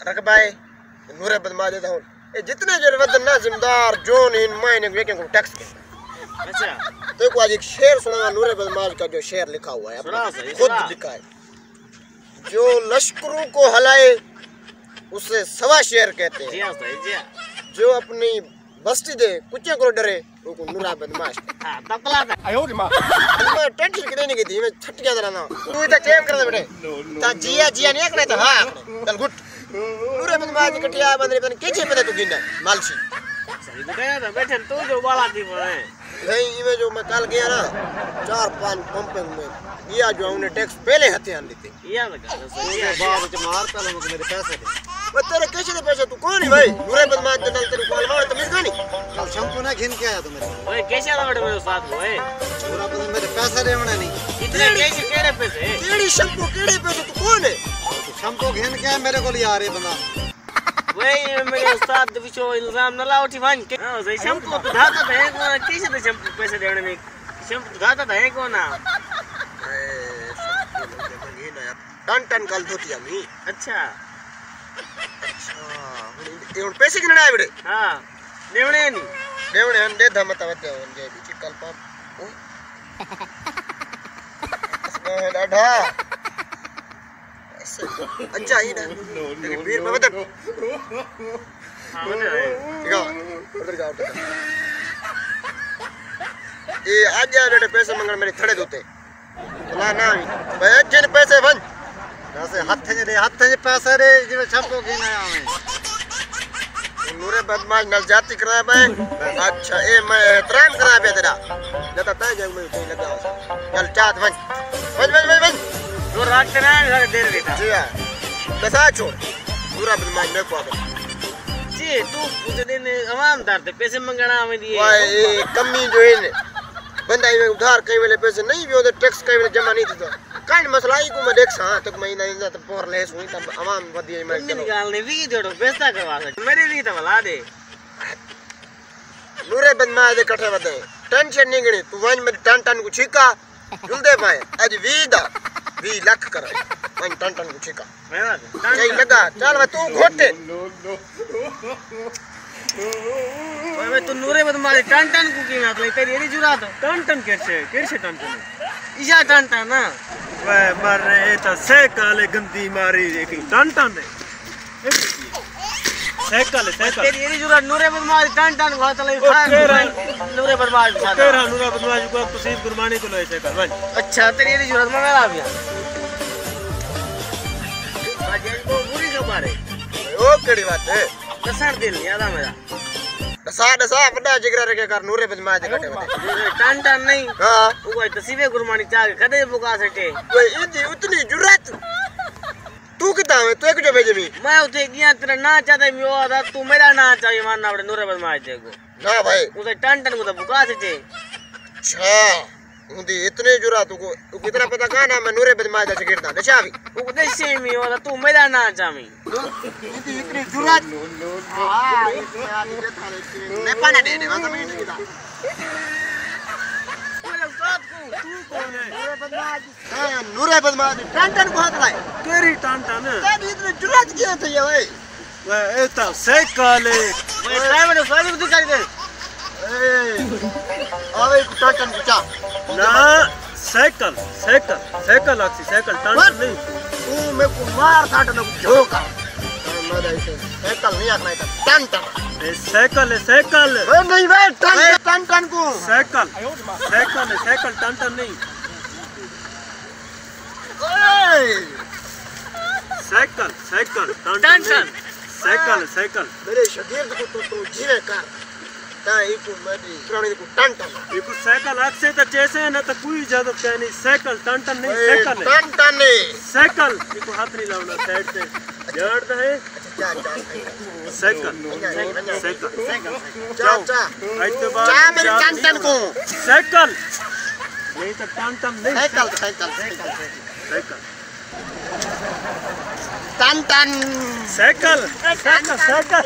रकबाए नूरे बदमा देता हूँ ये जितने जर वदन ना जिम्मेदार जोन इन मायने वेके को टैक्स के। अच्छा तो को आज एक शेर सुना नूरे बदमाश का जो शेर लिखा हुआ है खुद लिखा है। जो लश्करों को हलाए उसे सवा शेर कहते हैं। जो अपनी बस्ती दे कुछ को डरे उनको नूरा बदमाश। हां तपला था आयो रे मां मैं टेंशन के नहीं की मैं छट गया था ना तू इधर चेम कर दे बेटे ता जिया जिया नहीं करे तो हां चल गुट नूरे बदमाश कटिया बंदरे बन केचे पे तू गिनना मालसी सही तो कह रहा बैठे तू जो वाला थी बोले नहीं इमे जो मैं कल गया ना 4-5 पंपिंग में गया जो हमने टैक्स पहले हथियार ली थी ये लगा सही है बाप के मार पहले मुझे मेरे पैसे दे मैं तेरे कैसे दे पैसे तू कौन है भाई नूरे बदमाश जनरल तेरे को अलवा तो मिल नहीं कल शैम्पू ना घिन के आया तू मेरे ओए कैसे लगा मेरे साथ ओए पूरा बदन मेरे पैसे देवना नहीं इतने कैसे केड़े पैसे केड़ी शैम्पू केड़े पैसे तू कौन है शैम्पू घिन के मेरे को लिया रे बंदा वही मेरे उस्ताद दे विचो इल्जाम न लाओ ठिवान के हां सही शैम्पू तो धाता है को कैसे दे शैम्पू पैसे देने में शैम्पू धाता है को ना टन टन कल धोती हमी अच्छा ये पैसे किने आए बड़े हां देवणे नहीं दे धमत आवते हो जे बिच कल पाप ओ डाढा अच्छा ही ना तेरे वीर में बदन हां ठीक है उधर जाओ ये आज यार पैसे मंगण मेरे थड़े दोते ना ना भाई जिन पैसे बन जैसे हाथ जे पैसे रे जे छपो के ना आवे नूरे बदमाश नल जाति करा भाई अच्छा ए मैं एहतराम करा बे तेरा जता ता जग में कोई लगा चल चात बन जो रात के ना देर बेटा जी हां बसा छोड़ पूरा बदमाश मेरे को आवे जी तू पूछ दिन आवाम दार ते पैसे मंगना आवे दिए भाई कमी जो है बंदा में उधार कई वेले पैसे नहीं भी ओदे टैक्स कई वेले जमा नहीं थी तो काई मसला ही को मैं देख सा तक महीना इंदा तो पोर ले सुई तब आवाम वदी में चलो निकाल ने वी जोड़ो पैसा करवा मेरे भी तो भला दे नूरे बदमाश दे कठे वदे टेंशन नहीं गणी तू वन में टन को छिका जुलदे पाए आज 20 लाख कर वन टन को छिका नहीं लगा चल तू घोटे ओए तू नूरे बदमाश टन को की ना तेरी एरी जुरा तो टन कैसे टन इजा टन ना वे मर रे तो से काले गंदी मारी देखी टन है साइकिल तेरी एरी जुरा नूरे बदमाश टन को चले नूरे बदमाश तेरा नूरे बदमाश को तसीब गुरबानी को ले साइकिल भाई अच्छा तेरी एरी जुरा में मेरा भी बाजे को बुरी जो मारे ओ केड़ी बात है दसर दिल याद आ मेरा दसा बड़ा जिगरा रे के कर नूरे बदमाश दे कटे टन नहीं हां वो तसीबे गुरबानी चाह के कदे बुका सके कोई इतनी उतनी जुरत तू किता है तू एक जो भेजे मी मैं उठे गया तेरा ना चाहता मैं आदा तू मेरा ना चाहिए मानना बड़े नूरे बदमाश दे को ना भाई उसे टन को तो बुका सके अच्छा उंदी इतने जुरा तू को कितना पता का ना मैं नूरे बदमाश दा शिगिरदा दशा भी उपदेश में वाला तू मेरा ना चाही इतनी जुरत हां इतनी आदमी के थाने ने पाना दे वाला मैं नहीं किता मेरे साथ को तू कौन है नूरे बदमाश हां नूरे बदमाश टन को हाथ लाए तेरी टन तेरी इतनी जुरत क्यों थई है भाई वे ए तो साइकिल मैं ड्राइवर सारी बुद्धि कर दे आवे टन बचा ना साइकिल आखसी साइकिल टन नहीं तू मैं को मार काट न झोका मैं ऐसे साइकिल नहीं आखना है टन ए साइकिल ए नहीं वे टन को साइकिल टन नहीं ओए साइकिल टन साइकिल मेरे शागिर्द को तो जीवे कर ता इको मरी पुराने को टन इको साइकिल आखसे त जैसे न त कोई इजाजत क्या नहीं साइकिल टन नहीं साइकिल इको हाथ नहीं लावना साइड से जड़ है साइकिल चा आज तो बात चा मेरे टन को साइकिल यही तो टन नहीं साइकिल टन साइकिल